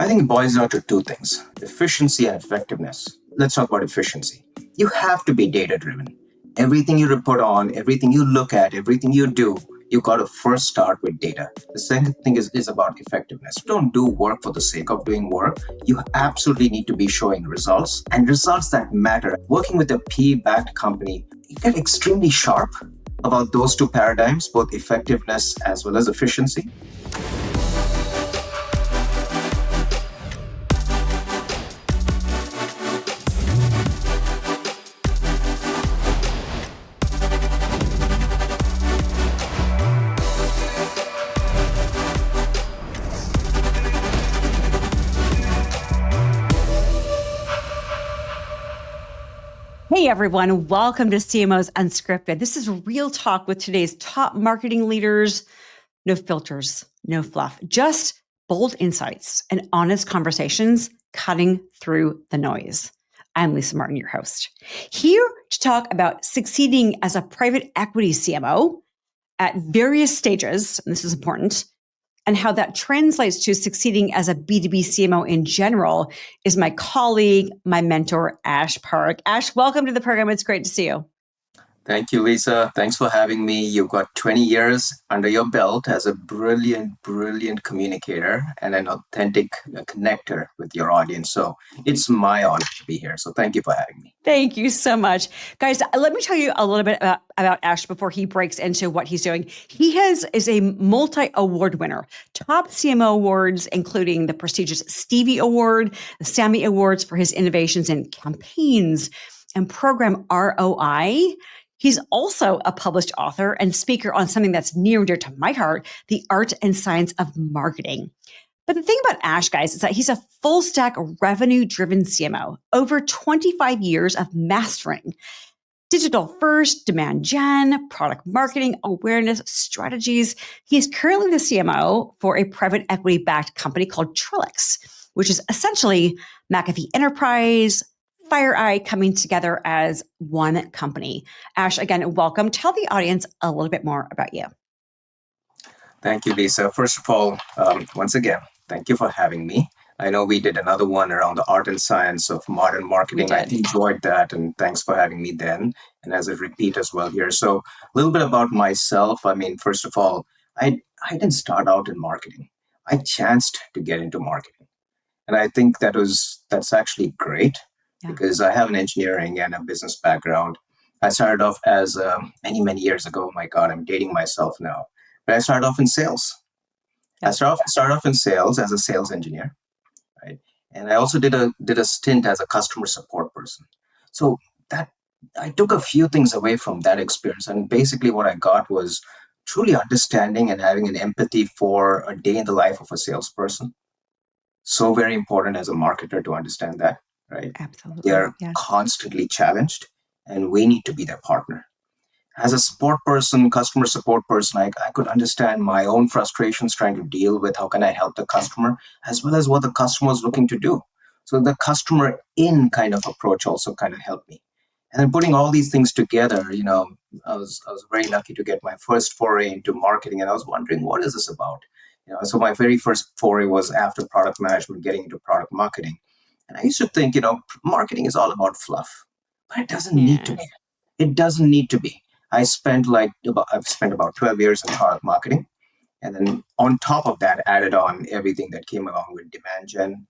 I think it boils down to two things, efficiency and effectiveness. Let's talk about efficiency. You have to be data driven. Everything you report on, everything you look at, everything you do, you got to first start with data. The second thing is about effectiveness. Don't do work for the sake of doing work. You absolutely need to be showing results and results that matter. Working with a PE-backed company, you get extremely sharp about those two paradigms, both effectiveness as well as efficiency. Hey everyone, welcome to CMOs Unscripted. This is real talk with today's top marketing leaders. No filters, no fluff, just bold insights and honest conversations cutting through the noise. I'm Lisa Martin, your host, here to talk about succeeding as a private equity CMO at various stages, and this is important, and how that translates to succeeding as a B2B CMO in general is my colleague, my mentor, Ash Parikh. Ash, welcome to the program. It's great to see you. Thank you, Lisa. Thanks for having me. You've got 20 years under your belt as a brilliant communicator and an authentic connector with your audience. So it's my honor to be here. So thank you for having me. Thank you so much. Guys, let me tell you a little bit about Ash before he breaks into what he's doing. He is a multi-award winner, top CMO awards, including the prestigious Stevie Award, the Sammy Awards for his innovations in campaigns and program ROI. He's also a published author and speaker on something that's near and dear to my heart, the art and science of marketing. But the thing about Ash, guys, is that he's a full stack revenue-driven CMO, over 25 years of mastering digital first, demand gen, product marketing, awareness strategies. He is currently the CMO for a private equity-backed company called Trellix, which is essentially McAfee Enterprise, FireEye coming together as one company. Ash, again, welcome. Tell the audience a little bit more about you. Thank you, Lisa. First of all, once again, thank you for having me. I know we did another one around the art and science of modern marketing. I enjoyed that, and thanks for having me then, and as a repeat as well here. So a little bit about myself. I mean, first of all, I didn't start out in marketing. I chanced to get into marketing. And I think that's actually great because I have an engineering and a business background. I started off as many years ago. My God, I'm dating myself now. But I started off in sales. I started off in sales as a sales engineer, right? And I also did a stint as a customer support person. So that I took a few things away from that experience, and basically what I got was truly understanding and having an empathy for a day in the life of a salesperson. So very important as a marketer to understand that, right? Absolutely. They're constantly challenged, and we need to be their partner. As a support person, customer support person, I could understand my own frustrations trying to deal with how can I help the customer, as well as what the customer is looking to do. So the customer in kind of approach also kind of helped me. And then putting all these things together, I was very lucky to get my first foray into marketing, and I was wondering, what is this about? So my very first foray was after product management, getting into product marketing. And I used to think, marketing is all about fluff, but it doesn't need to be. It doesn't need to be. I've spent about 12 years in product marketing. And then on top of that, added on everything that came along with demand gen,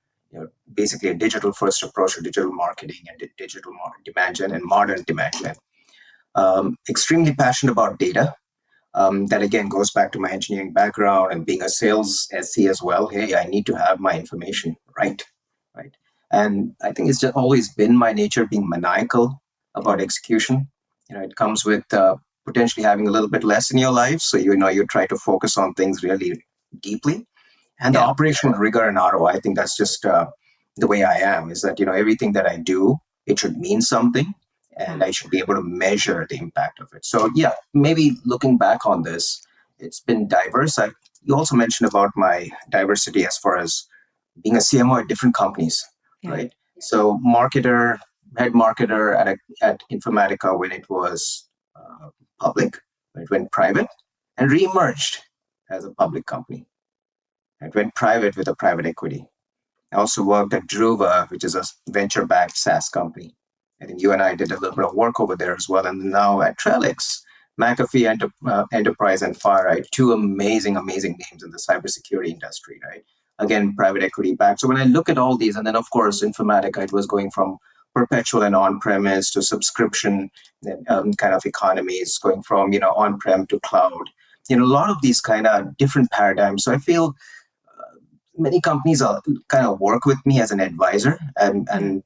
basically a digital first approach to digital marketing and digital demand gen and modern demand gen. Extremely passionate about data. That again goes back to my engineering background and being a sales SC as well. Hey, I need to have my information right. And I think it's just always been my nature being maniacal about execution. It comes with potentially having a little bit less in your life, so you try to focus on things really deeply. And the operational rigor and ROI, I think that's just the way I am. Is that everything that I do, it should mean something. And I should be able to measure the impact of it. So maybe looking back on this, it's been diverse. You also mentioned about my diversity as far as being a CMO at different companies, right? So head marketer at Informatica when it was public, it went private, and re-emerged as a public company. It went private with a private equity. I also worked at Druva, which is a venture-backed SaaS company. I think you and I did a little bit of work over there as well. And now at Trellix, McAfee Enterprise and FireEye, two amazing, amazing names in the cybersecurity industry, right? Again, private equity backed. So when I look at all these, and then of course, Informatica, it was going from perpetual and on-premise to subscription kind of economies, going from, on-prem to cloud. A lot of these kind of different paradigms. So I feel many companies are kind of work with me as an advisor, and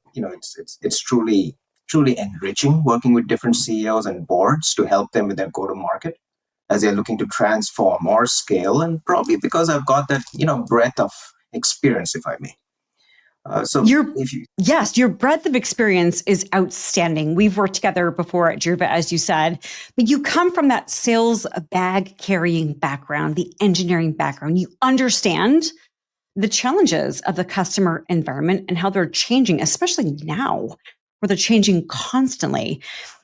it's truly enriching working with different CEOs and boards to help them with their go to market as they're looking to transform or scale, and probably because I've got that breadth of experience, if I may. So Your if you Yes, your breadth of experience is outstanding. We've worked together before at Druva, as you said, but you come from that sales bag carrying background, the engineering background. You understand the challenges of the customer environment and how they're changing, especially now where they're changing constantly.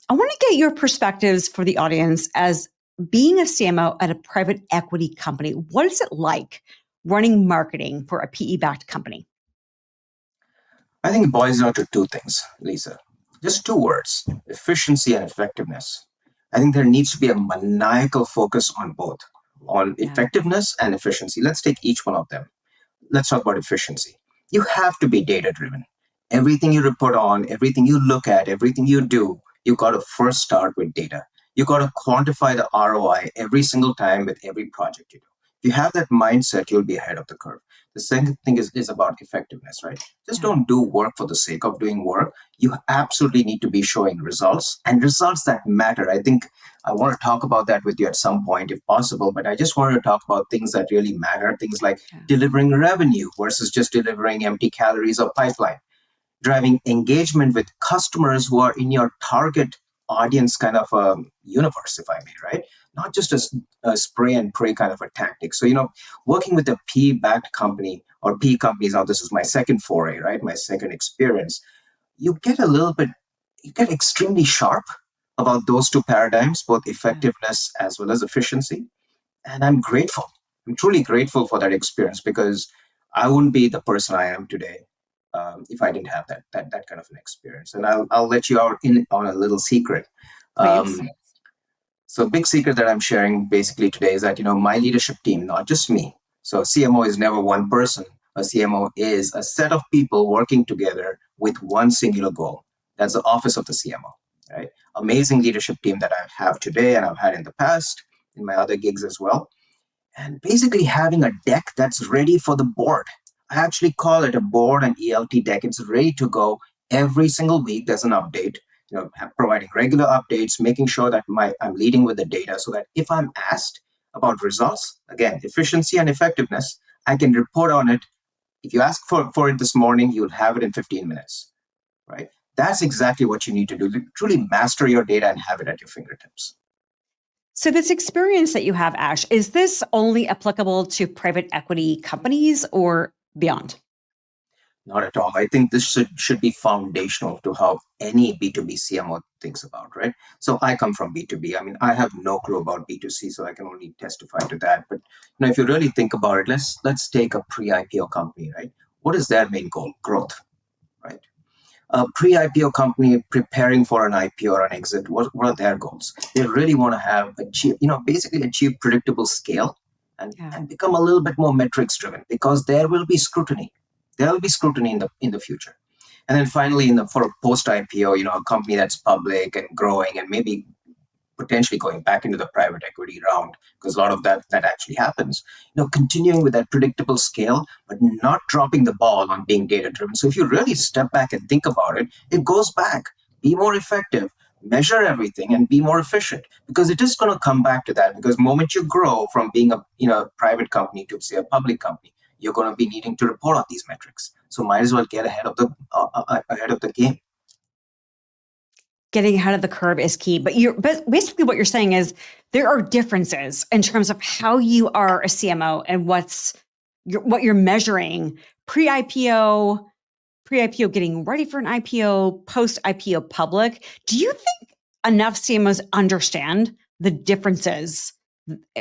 I want to get your perspectives for the audience as being a CMO at a private equity company. What is it like running marketing for a PE-backed company? I think it boils down to two things, Lisa. Just two words: efficiency and effectiveness. I think there needs to be a maniacal focus on both, on Yeah, effectiveness and efficiency. Let's take each one of them. Let's talk about efficiency. You have to be data driven. Everything you report on, everything you look at, everything you do, you got to first start with data. You got to quantify the ROI every single time with every project you do. If you have that mindset, you'll be ahead of the curve. The second thing is about effectiveness, right? Just yeah, don't do work for the sake of doing work. You absolutely need to be showing results and results that matter. I think I want to talk about that with you at some point if possible, but I just wanted to talk about things that really matter, things like yeah, delivering revenue versus just delivering empty calories or pipeline, driving engagement with customers who are in your target audience kind of a universe, if I may, right? Not just a spray and pray kind of a tactic. So, working with a P-backed company or P companies, now this is my second foray, right? My second experience, you get a little bit, you get extremely sharp about those two paradigms, both yeah. effectiveness as well as efficiency. And I'm grateful. I'm truly grateful for that experience because I wouldn't be the person I am today if I didn't have that kind of an experience. And I'll let you out in on a little secret. Please. Um, so, big secret that I'm sharing basically today is that my leadership team, not just me. So, CMO is never one person. A CMO is a set of people working together with one singular goal. That's the office of the CMO. Right? Amazing leadership team that I have today and I've had in the past in my other gigs as well, and basically having a deck that's ready for the board. I actually call it a board and ELT deck. It's ready to go every single week. There's an update, providing regular updates, making sure that I'm leading with the data so that if I'm asked about results, again, efficiency and effectiveness, I can report on it. If you ask for it this morning, you'll have it in 15 minutes, right? That's exactly what you need to do to truly master your data and have it at your fingertips. So, this experience that you have, Ash, is this only applicable to private equity companies or beyond? Not at all. I think this should be foundational to how any B2B CMO thinks about, right? So I come from B2B. I mean, I have no clue about B2C, so I can only testify to that. But if you really think about it, let's take a pre-IPO company, right? What is their main goal? Growth, right? A pre-IPO company preparing for an IPO or an exit, what are their goals? They really want to have basically achieve predictable scale Yeah. and become a little bit more metrics driven because there will be scrutiny. There will be scrutiny in the future. And then finally, for a post IPO, a company that's public and growing and maybe potentially going back into the private equity round because a lot of that actually happens, continuing with that predictable scale but not dropping the ball on being data driven. So if you really step back and think about it, it goes back: be more effective, measure everything, and be more efficient, because it is going to come back to that. Because moment you grow from being a private company to say a public company, you're going to be needing to report on these metrics, so might as well get ahead of the game. Getting ahead of the curve is key. But basically what you're saying is there are differences in terms of how you are a CMO and what you're measuring pre-IPO, pre-IPO getting ready for an IPO, post-IPO public. Do you think enough CMOs understand the differences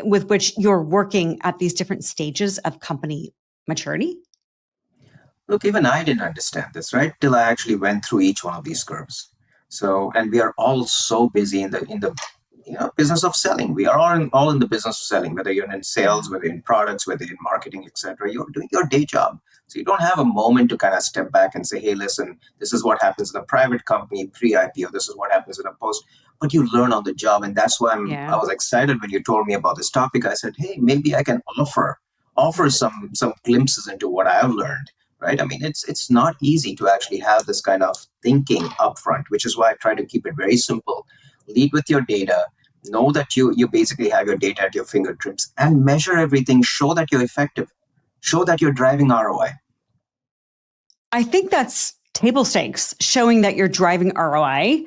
with which you're working at these different stages of company maturity? Look, even I didn't understand this, right? Till I actually went through each one of these curves. So, and we are all so busy in the business of selling. We are all in the business of selling, whether you're in Yeah. sales, whether in products, whether in marketing, etc. You're doing your day job. So you don't have a moment to kind of step back and say, hey, listen, this is what happens in a private company, pre-IPO, this is what happens in a post. But you learn on the job. And that's why I Yeah. was excited when you told me about this topic. I said, hey, maybe I can offer some glimpses into what I've learned, right? I mean, it's not easy to actually have this kind of thinking upfront, which is why I try to keep it very simple. Lead with your data, know that you basically have your data at your fingertips, and measure everything. Show that you're effective, show that you're driving ROI. I think that's table stakes, showing that you're driving ROI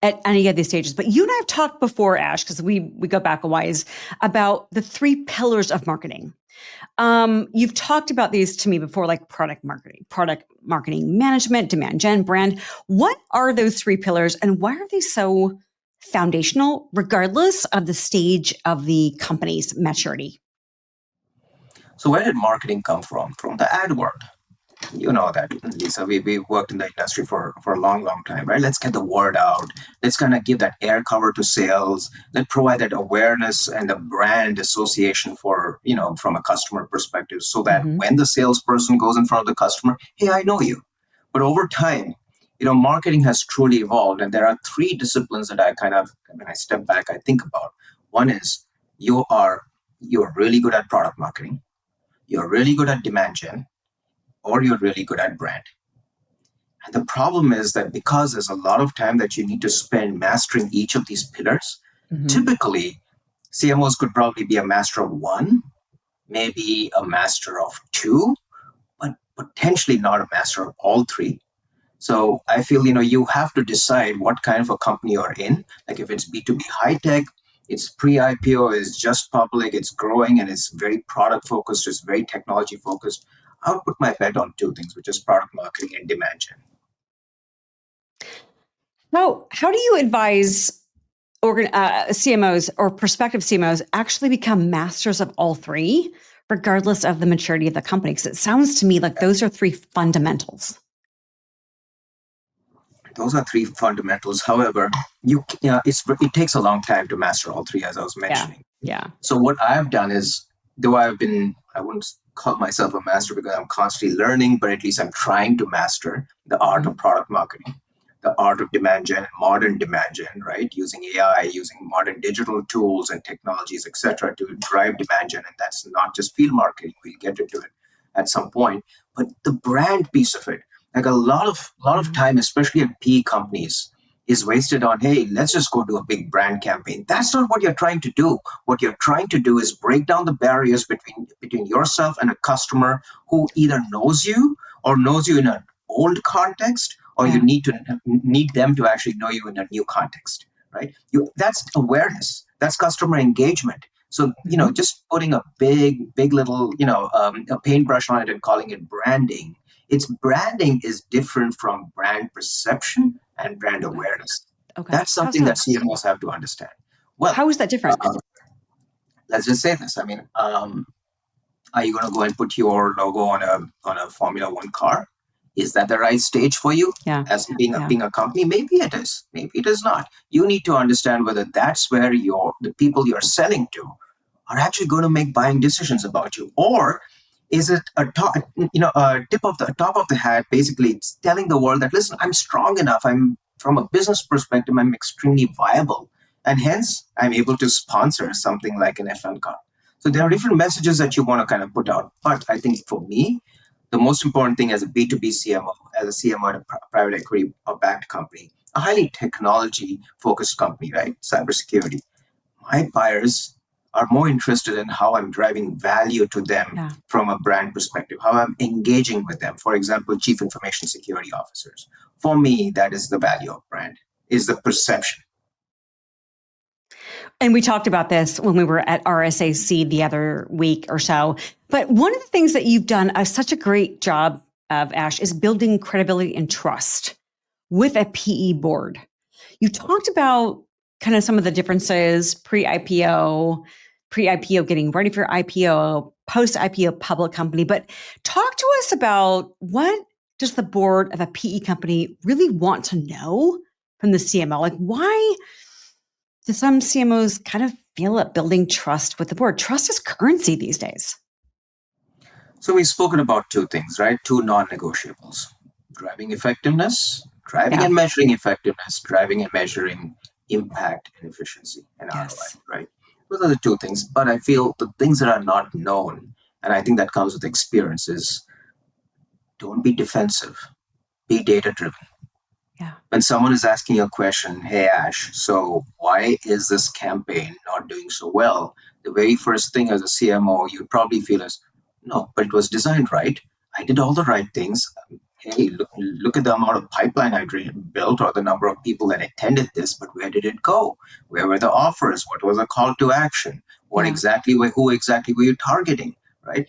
at any of these stages. But you and I have talked before, Ash, because we go back a ways, about the three pillars of marketing. You've talked about these to me before, like product marketing management, demand gen, brand. What are those three pillars, and why are they so foundational, regardless of the stage of the company's maturity? So where did marketing come from? From the ad world. You know that, Lisa. We worked in the industry for a long time, right? Let's get the word out. Let's kind of give that air cover to sales. Let's provide that awareness and the brand association for, from a customer perspective, so that Mm-hmm. when the salesperson goes in front of the customer, hey, I know you. But over time, marketing has truly evolved, and there are three disciplines that I kind of, when I step back, I think about. One is you're really good at product marketing, you're really good at demand gen, or you're really good at brand. And the problem is that because there's a lot of time that you need to spend mastering each of these pillars, Mm-hmm. typically CMOs could probably be a master of one, maybe a master of two, but potentially not a master of all three. So I feel, you have to decide what kind of a company you're in. Like if it's B2B high tech, it's pre-IPO, it's just public, it's growing, and it's very product focused, it's very technology focused. I would put my bet on two things, which is product marketing and demand gen. How do you advise CMOs or prospective CMOs actually become masters of all three, regardless of the maturity of the company? Because it sounds to me like those are three fundamentals. Those are three fundamentals. However, it takes a long time to master all three, as I was Yeah. mentioning. Yeah. So what I've done is, though I wouldn't call myself a master because I'm constantly learning, but at least I'm trying to master the art of Mhm. product marketing, the art of demand gen, modern demand gen, right? Using AI, using modern digital tools and technologies, etc., to drive demand gen. And that's not just field marketing. We'll get into it at some point, but the brand piece of it, like a lot of Yeah. time, especially at PE companies, is wasted on, hey, let's just go do a big brand campaign. That's not what you're trying to do. What you're trying to do is break down the barriers between yourself and a customer who either knows you or knows you in an old context, or you Yeah. need them to actually know you in a new context, right? That's awareness, that's customer engagement. So Mhm. just putting a big little a paintbrush on it and calling it branding, its branding is different from brand perception and brand Okay. awareness. Okay. That's How something that so? CMOs have to understand. Well, How is that different? uh, let's just say this. I mean, are you going to go and put your logo on a Formula One car? Is that the right stage for you Yeah. as being a Yeah. being a company? Maybe it is. Maybe it is not. You need to understand whether that's where the people you're selling to are actually going to make buying decisions about you, or is it a top of the hat? Basically, it's telling the world that, listen, I'm strong enough. I'm from a business perspective, I'm extremely viable, and hence I'm able to sponsor something like an F1 car. So there are Mhm. different messages that you want to kind of put out. But I think for me, the most important thing as a B2B CMO, as a CMO at a private equity backed company, a highly technology focused company, right? Cybersecurity, my buyers are more interested in how I'm driving value to them Yeah. from a brand perspective, how I'm engaging with them. For example, chief information security officers. For me, that is the value of brand, is the perception. And we talked about this when we were at RSAC the other week or so. But one of the things that you've done such a great job of, Ash, is building credibility and trust with a PE board. You talked about kind of some of the differences pre-IPO, getting ready for IPO, post-IPO public company. But talk to us about what does the board of a PE company really want to know from the CMO? Like, why do some CMOs kind of feel it building trust with the board? Trust is currency these days. So we've spoken about two things, right? Two non-negotiables: driving effectiveness, driving Yeah. and measuring effectiveness, driving and measuring impact and efficiency and Yes. ROI, right? Those are the two things. But I feel the things that are not known, and I think that comes with experience, is don't be defensive, be data driven. Yeah. When someone is asking you a question, hey Ash, so why is this campaign not doing so well? The very first thing as a CMO you'd probably feel is, no, but it was designed right. I did all the right things. Hey, look at the amount of pipeline I built, or the number of people that attended this, but where did it go? Where were the offers? What was the call to action? Yeah. Who exactly were you targeting? Right?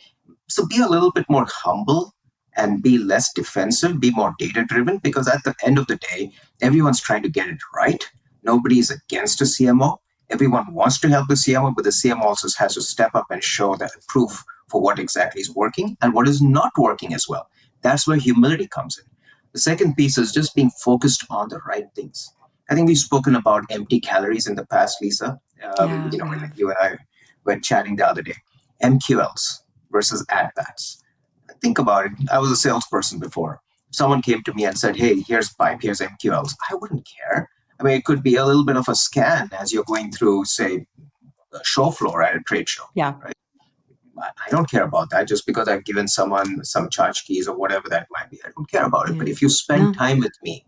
So be a little bit more humble and be less defensive, be more data driven, because at the end of the day, everyone's trying to get it right. Nobody is against a CMO. Everyone wants to help the CMO, but the CMO also has to step up and show that proof for what exactly is working and what is not working as well. That's where humility comes in. The second piece is just being focused on the right things. I think we've spoken about empty calories in the past, Lisa. Yeah, we When have. you and I were chatting the other day. MQLs versus AdVats. Think about it. I was a salesperson before. If someone came to me and said, hey, here's pipe, here's MQLs, I wouldn't care. I mean, it could be a little bit of a scan as you're going through, say, a show floor at a trade show, Yeah. right? I don't care about that just because I've given someone some charge keys or whatever that might be. I don't care about it. Yeah. But if you spend No. time with me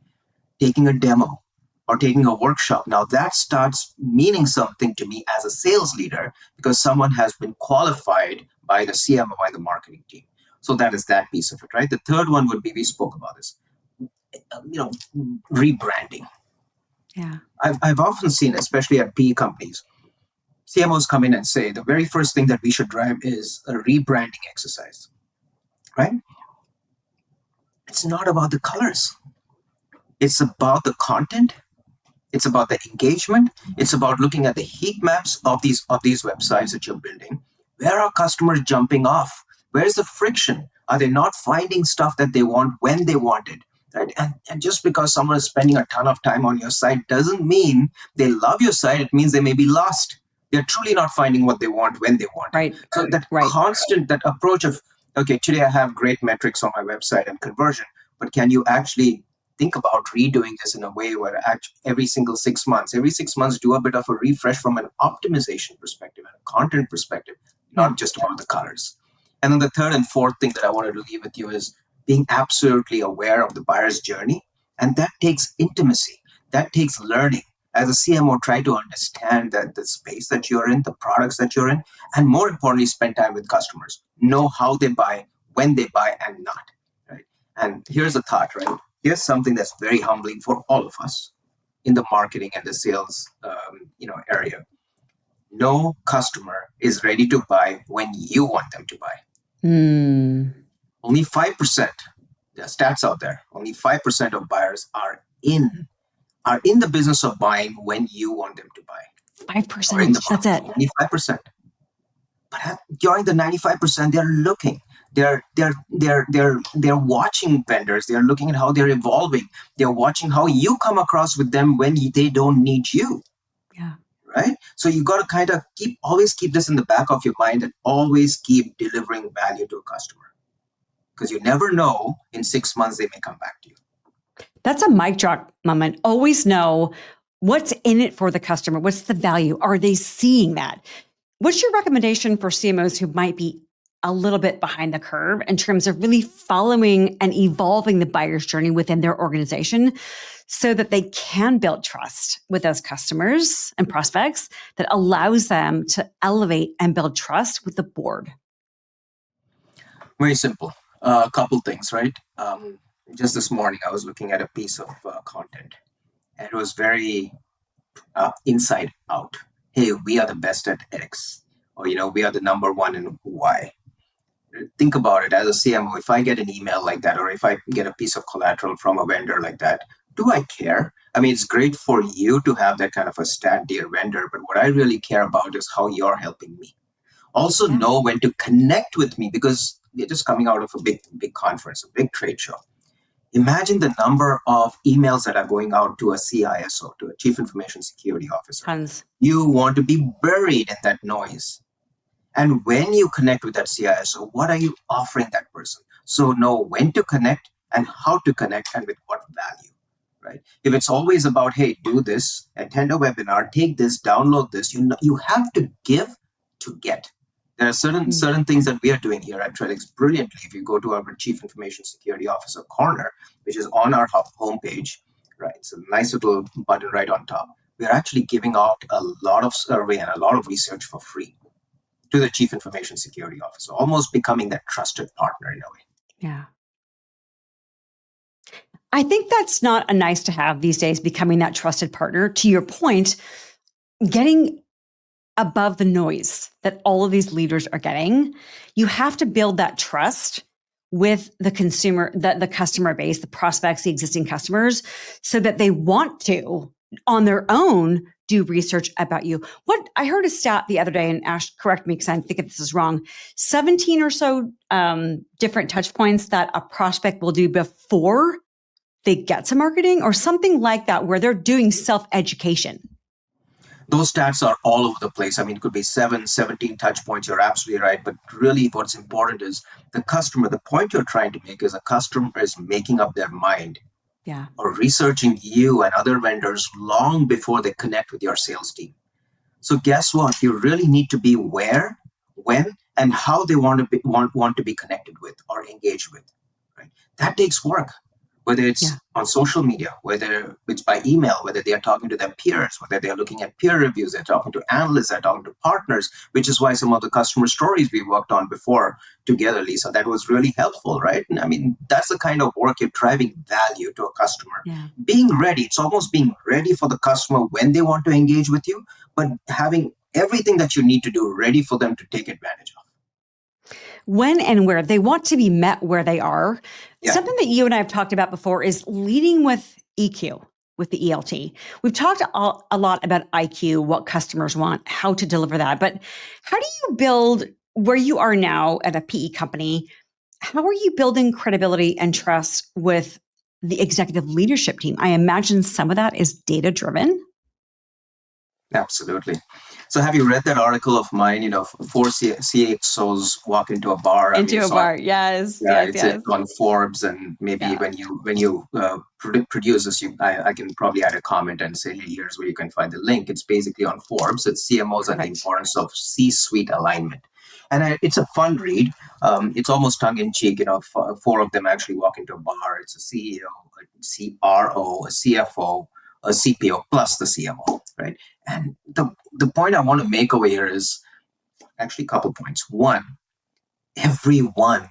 taking a demo or taking a workshop, now that starts meaning something to me as a sales leader because someone has been qualified by the CMO and the marketing team. So that is that piece of it, right? The third one would be, we spoke about this, you know, rebranding. Yeah. I've often seen, especially at PE companies, CMOs come in and say the very first thing that we should drive is a rebranding exercise, right? It's not about the colors. It's about the content. It's about the engagement. It's about looking at the heat maps of these websites that you're building. Where are customers jumping off? Where's the friction? Are they not finding stuff that they want when they want it? Right? And just because someone is spending a ton of time on your site doesn't mean they love your site. It means they may be lost. They're truly not finding what they want when they want it. Right. So that Right. constant, that approach of, okay, today I have great metrics on my website and conversion, but can you actually think about redoing this in a way where every 6 months, do a bit of a refresh from an optimization perspective and a content perspective, Yeah. not just about the colors. And then the third and fourth thing that I wanted to leave with you is being absolutely aware of the buyer's journey. And that takes intimacy, that takes learning. As a CMO, try to understand that the space that you're in, the products that you're in, and more importantly, spend time with customers. Know how they buy, when they buy, and not. Right? And here's a thought, right? Here's something that's very humbling for all of us in the marketing and the sales area. No customer is ready to buy when you want them to buy. Mm. Only 5%, the stats out there, only 5% of buyers are in the business of buying when you want them to buy, or in the 5%. That's market. it. Only 5%. But during the 95%, they're looking. They're watching vendors. They're looking at how they're evolving. They're watching how you come across with them when they don't need you, Yeah. right? So you got to kind of always keep this in the back of your mind and always keep delivering value to a customer, because you never know, in 6 months they may come back to you. That's a mic drop moment. Always know what's in it for the customer. What's the value? Are they seeing that? What's your recommendation for CMOs who might be a little bit behind the curve in terms of really following and evolving the buyer's journey within their organization so that they can build trust with those customers and prospects that allows them to elevate and build trust with the board? Very simple. A couple things, right? Just this morning, I was looking at a piece of content, and it was very inside out. Hey, we are the best at X, or we are the number one in Y. Think about it as a CMO. If I get an email like that, or if I get a piece of collateral from a vendor like that, do I care? I mean, it's great for you to have that kind of a stat, dear vendor, but what I really care about is how you're helping me. Also know when to connect with me because we're just coming out of a big conference, a big trade show. Imagine the number of emails that are going out to a CISO, to a Chief Information Security Officer. Tons. You want to be buried in that noise. And when you connect with that CISO, what are you offering that person? So know when to connect and how to connect and with what value, right? If it's always about, hey, do this, attend a webinar, take this, download this, you have to give to get. There are certain things that we are doing here at Trellix brilliantly. If you go to our Chief Information Security Officer corner, which is on our homepage, right? It's a nice little button right on top. We are actually giving out a lot of survey and a lot of research for free to the Chief Information Security Officer, almost becoming that trusted partner in a way. Yeah. I think that's not a nice to have these days, becoming that trusted partner. To your point, getting above the noise that all of these leaders are getting, you have to build that trust with the consumer, the customer base, the prospects, the existing customers, so that they want to, on their own, do research about you. What I heard a stat the other day, and Ash, correct me because I think this is wrong, 17 or so different touch points that a prospect will do before they get to marketing or something like that, where they're doing self-education. Those stats are all over the place. I mean, it could be 17 touch points. You're absolutely right. But really, what's important is the customer. The point you're trying to make is a customer is making up their mind or researching you and other vendors long before they connect with your sales team. So guess what? You really need to be where, when, and how they want to be connected with or engaged with. Right? That takes work. Whether it's on social media, whether it's by email, whether they are talking to their peers, whether they are looking at peer reviews, they're talking to analysts, they're talking to partners, which is why some of the customer stories we worked on before together, Lisa, that was really helpful, right? And I mean, that's the kind of work you're driving value to a customer. Being ready, it's almost being ready for the customer when they want to engage with you, but having everything that you need to do ready for them to take advantage of. When and where they want to be met where they are. Something that you and I have talked about before is leading with EQ, with the ELT. We've talked a lot about IQ, what customers want, how to deliver that. But how do you build where you are now at a PE company? How are you building credibility and trust with the executive leadership team? I imagine some of that is data driven. Absolutely. So have you read that article of mine, four CXOs walk into a bar? Into a bar, yes. It's on Forbes, and maybe when you produce this, I can probably add a comment and say, hey, here's where you can find the link. It's basically on Forbes. It's CMOs and the importance of C-suite alignment. And it's a fun read. It's almost tongue-in-cheek. Four of them actually walk into a bar. It's a CEO, a CRO, a CFO, a CPO, plus the CMO, right? And the point I want to make over here is actually a couple points. One, everyone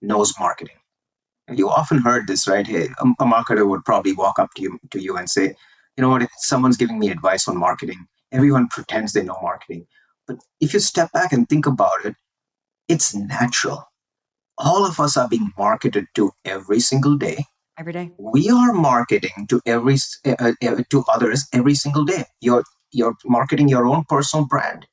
knows marketing. And you often heard this, right? Hey, a marketer would probably walk up to you and say, you know what, if someone's giving me advice on marketing, everyone pretends they know marketing. But if you step back and think about it, it's natural. All of us are being marketed to every single day. Every day. We are marketing to to others every single day. You're marketing your own personal brand,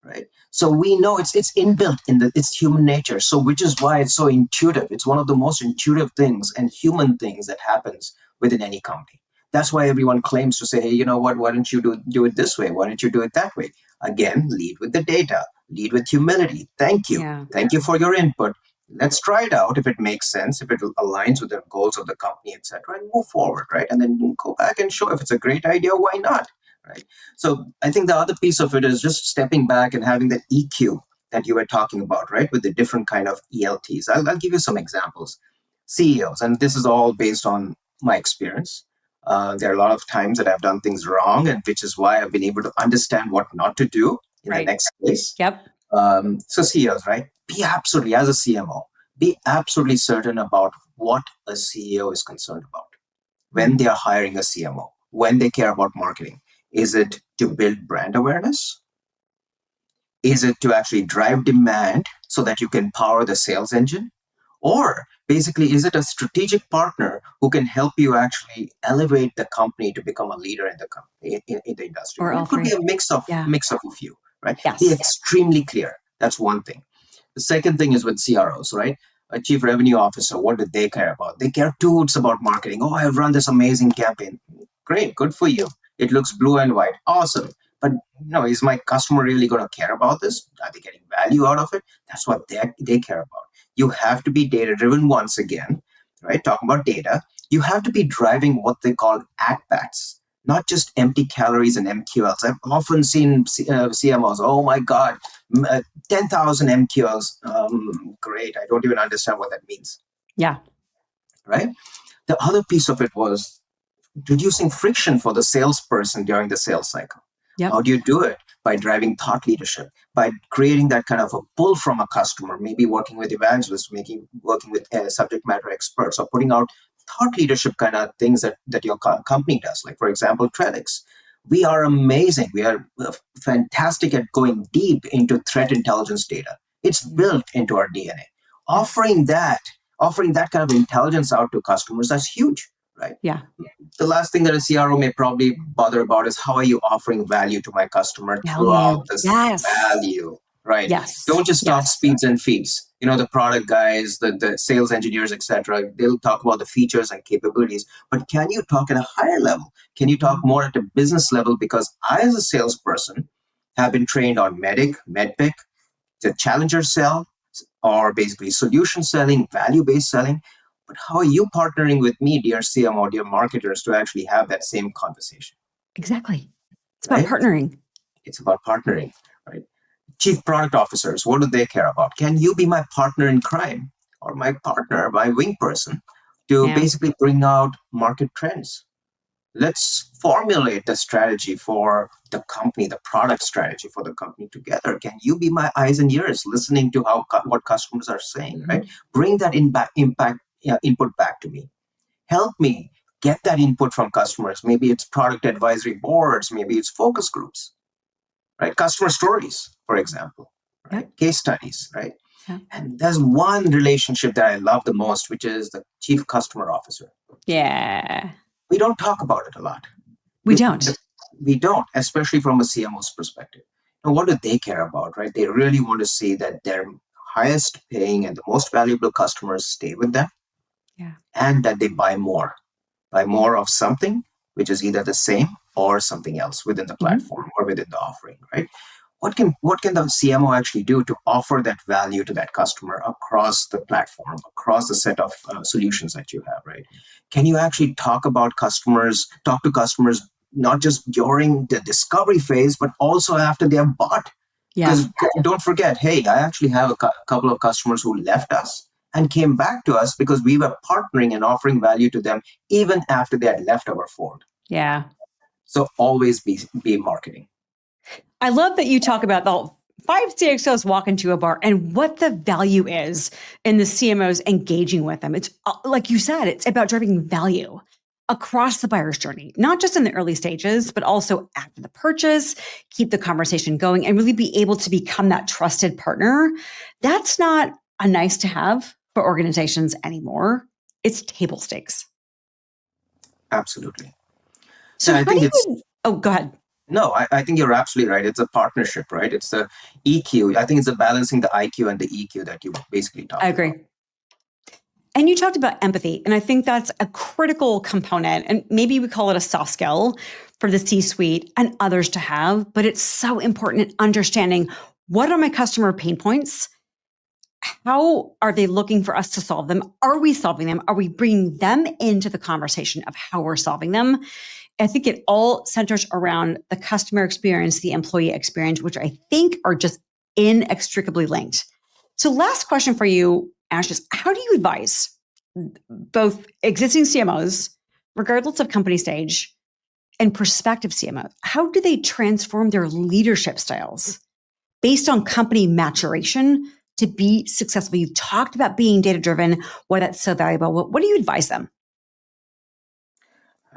right? So we know it's inbuilt it's human nature. So which is why it's so intuitive. It's one of the most intuitive things and human things that happens within any company. That's why everyone claims to say, hey, you know what? Why don't you do it this way? Why don't you do it that way? Again, lead with the data, lead with humility. Thank you. Thank you for your input. Let's try it out if it makes sense, if it aligns with the goals of the company, etc., and move forward, right? And then go back and show if it's a great idea, why not, right? So I think the other piece of it is just stepping back and having that EQ that you were talking about, right, with the different kind of ELTs. I'll give you some examples. CEOs, and this is all based on my experience. There are a lot of times that I've done things wrong, and which is why I've been able to understand what not to do in the next place. So CEOs, right? Be absolutely, as a CMO, be absolutely certain about what a CEO is concerned about when they are hiring a CMO, when they care about marketing. Is it to build brand awareness? Is it to actually drive demand so that you can power the sales engine? Or basically, is it a strategic partner who can help you actually elevate the company to become a leader in the company, in the industry? Or it could be a mix of a few, right? Yes. Be extremely clear. That's one thing. The second thing is with CROs, right? A chief revenue officer, what do they care about? They care toots about marketing. Oh, I've run this amazing campaign. Great, good for you. It looks blue and white. Awesome. But is my customer really going to care about this? Are they getting value out of it? That's what they care about. You have to be data driven once again, right? Talking about data. You have to be driving what they call at-bats, not just empty calories and MQLs. I've often seen CMOs, oh my God, 10,000 MQLs. Great. I don't even understand what that means. Yeah. Right. The other piece of it was reducing friction for the salesperson during the sales cycle. Yep. How do you do it? By driving thought leadership, by creating that kind of a pull from a customer, maybe working with evangelists, working with subject matter experts, or putting out thought leadership kind of things that your company does. Like, for example, Trellix. We are amazing. We are fantastic at going deep into threat intelligence data. It's built into our DNA. Offering that, offering that kind of intelligence out to customers, that's huge, right? Yeah. The last thing that a CRO may probably bother about is how are you offering value to my customer throughout Value. this Yes. value, right? Yes. Don't just talk Yes. speeds and feeds. The product guys, the sales engineers, etc. They'll talk about the features and capabilities, but can you talk at a higher level? Can you talk more at a business level? Because I, as a salesperson, have been trained on medpic, the challenger sell, or basically solution selling, value-based selling. But how are you partnering with me, dear CMO, dear marketers, to actually have that same conversation, Exactly. It's about right? partnering. It's about partnering, right? Chief product officers, what do they care about? Can you be my partner in crime or my partner, my wing person, to Yeah. basically bring out market trends? Let's formulate the strategy for the company, the product strategy for the company together. Can you be my eyes and ears, listening to what customers are saying, right? Bring that impact input back to me. Help me get that input from customers. Maybe it's product advisory boards, maybe it's focus groups, right? Customer stories, for example, right? Yep. Case studies, right? Yep. And there's one relationship that I love the most, which is the chief customer officer. Yeah. We don't talk about it a lot. We don't. We don't, especially from a CMO's perspective. And what do they care about, right? They really want to see that their highest paying and the most valuable customers stay with them, Yeah. and that they buy more of something, which is either the same or something else within the platform or within the offering, right? What can the CMO actually do to offer that value to that customer across the platform, across the set of solutions that you have, right? Can you actually talk to customers not just during the discovery phase, but also after they have bought? Yeah. Because don't forget, hey, I actually have a couple of customers who left us and came back to us because we were partnering and offering value to them even after they had left our fold. Yeah. So always be marketing. I love that you talk about the 5 CXOs walk into a bar and what the value is in the CMOs engaging with them. It's like you said, it's about driving value across the buyer's journey, not just in the early stages, but also after the purchase, keep the conversation going and really be able to become that trusted partner. That's not a nice to have for organizations anymore. It's table stakes. Absolutely. So Yeah, I how do think it's you, oh, go ahead. no, I think you're absolutely right. It's a partnership, right? It's the EQ. I think it's the balancing the IQ and the EQ that you basically I talked about. agree. And you talked about empathy, and I think that's a critical component. And maybe we call it a soft skill for the C suite and others to have, but it's so important in understanding what are my customer pain points? How are they looking for us to solve them? Are we solving them? Are we bringing them into the conversation of how we're solving them? I think it all centers around the customer experience, the employee experience, which I think are just inextricably linked. So, last question for you, Ash, is how do you advise both existing CMOs, regardless of company stage, and prospective CMOs? How do they transform their leadership styles based on company maturation to be successful? You talked about being data driven, why that's so valuable. What do you advise them?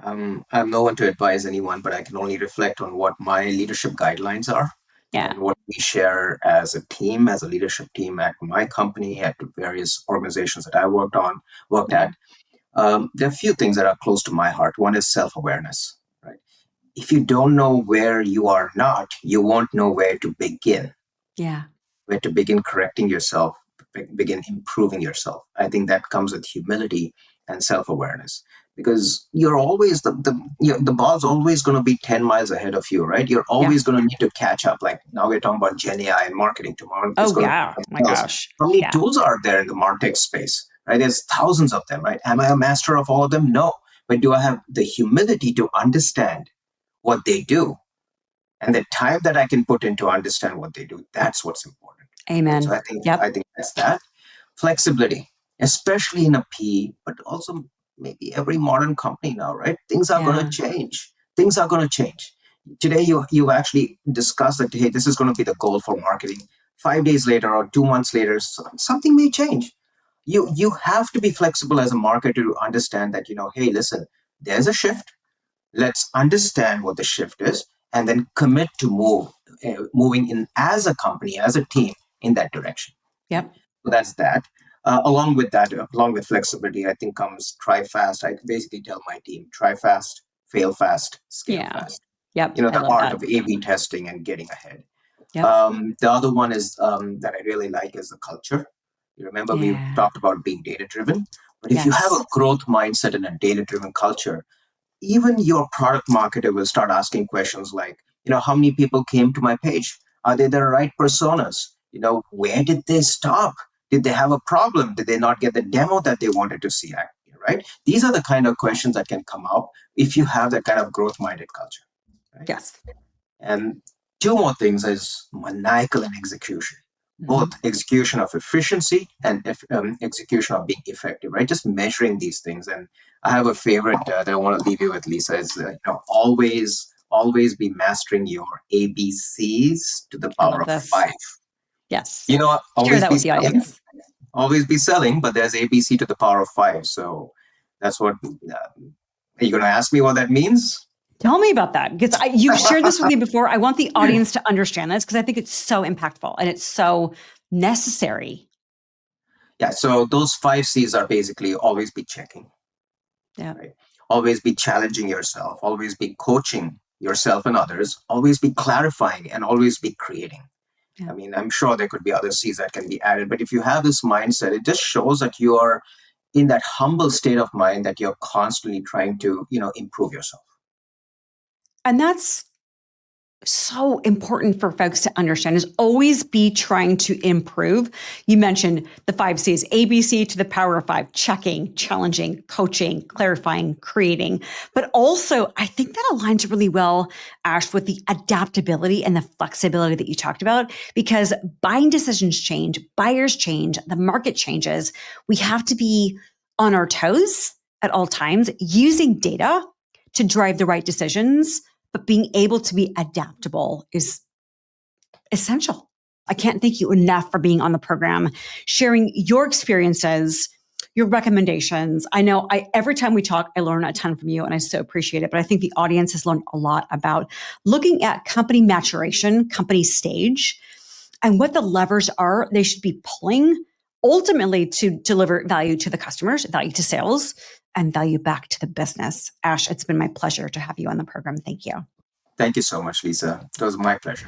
I'm no one to advise anyone, but I can only reflect on what my leadership guidelines are Yeah. and what we share as a team, as a leadership team at my company, at various organizations that I worked at. There are a few things that are close to my heart. One is self-awareness, right? If you don't know where you are not, you won't know where to begin. Yeah. where to begin correcting yourself, begin improving yourself. I think that comes with humility and self-awareness, because you're always the ball's always going to be 10 miles ahead of you, right? You're Yeah. always going to need to catch up. Like now we're talking about Gen AI and marketing. Tomorrow it's Oh, going to be yeah. Oh my something else. gosh. How many Yeah. tools are there in the martech space, right? There's thousands of them, right? Am I a master of all of them? No. But do I have the humility to understand what they do, and the time that I can put in to understand what they do? That's what's important, right? So Amen. I Yep. think that's that. Flexibility, especially in a PE, but also maybe every modern company now, right? Things are going to Yeah. change. Things are going to change. Today, you actually discussed that, hey, this is going to be the goal for marketing. 5 days later or 2 months later, something may change. You have to be flexible as a marketer to understand that, hey, listen, there's a shift. Let's understand what the shift is, and then commit to moving in as a company, as a team, in that direction. Okay? Yep. So that's that. Along with that, along with flexibility, I think comes try fast. I basically tell my team, try fast, fail fast, scale Yeah. fast. Yep. I The love art that. of A/B testing and getting ahead. Yep. The other one is that I really like is the culture. You remember we Yeah. talked about being data driven, but if you have a Yes. growth mindset and a data driven culture, even your product marketer will start asking questions like, how many people came to my page? Are they the right personas? Where did they stop? Did they have a problem? Did they not get the demo that they wanted to see? Right? These are the kind of questions that can come up if you Yep. have that kind of growth minded culture. Right? Yes. And two more things is maniacal and execution, both Mhm. execution of efficiency and execution of being effective, right? Just measuring these things. And I have a favorite that I want to leave you with, Lisa, is always be mastering your ABCs to the I power love of this. five. Yes. Share Always that be with the selling, audience. but there's ABC to the power of five. So that's what. Are you going to ask me what that means? Tell me about that, because you've shared this with me before. I want the audience to understand this because I think it's so impactful and it's so necessary. Yeah. So those five C's are basically always be checking, Yeah. right? Always be challenging yourself, always be coaching yourself and others, always be clarifying, and always be creating. Yeah. I mean, I'm sure there could be other C's that can be added, but if you have this mindset, it just shows that you are in that humble state of mind that you're constantly trying to, improve yourself. And that's so important for folks to understand, is always be trying to improve. You mentioned the 5 C's, ABC to the power of five: checking, challenging, coaching, clarifying, creating. But also, I think that aligns really well, Ash, with the adaptability and the flexibility that you talked about, because buying decisions change, buyers change, the market changes. We have to be on our toes at all times, using data to drive the right decisions, but being able to be adaptable is essential. I can't thank you enough for being on the program, sharing your experiences, your recommendations. I know every time we talk, I learn a ton from you, and I so appreciate it. But I think the audience has learned a lot about looking at company maturation, company stage, and what the levers are they should be pulling ultimately to deliver value to the customers, value to sales, and value back to the business. Ash, it's been my pleasure to have you on the program. Thank you. Thank you so much, Lisa. It was my pleasure.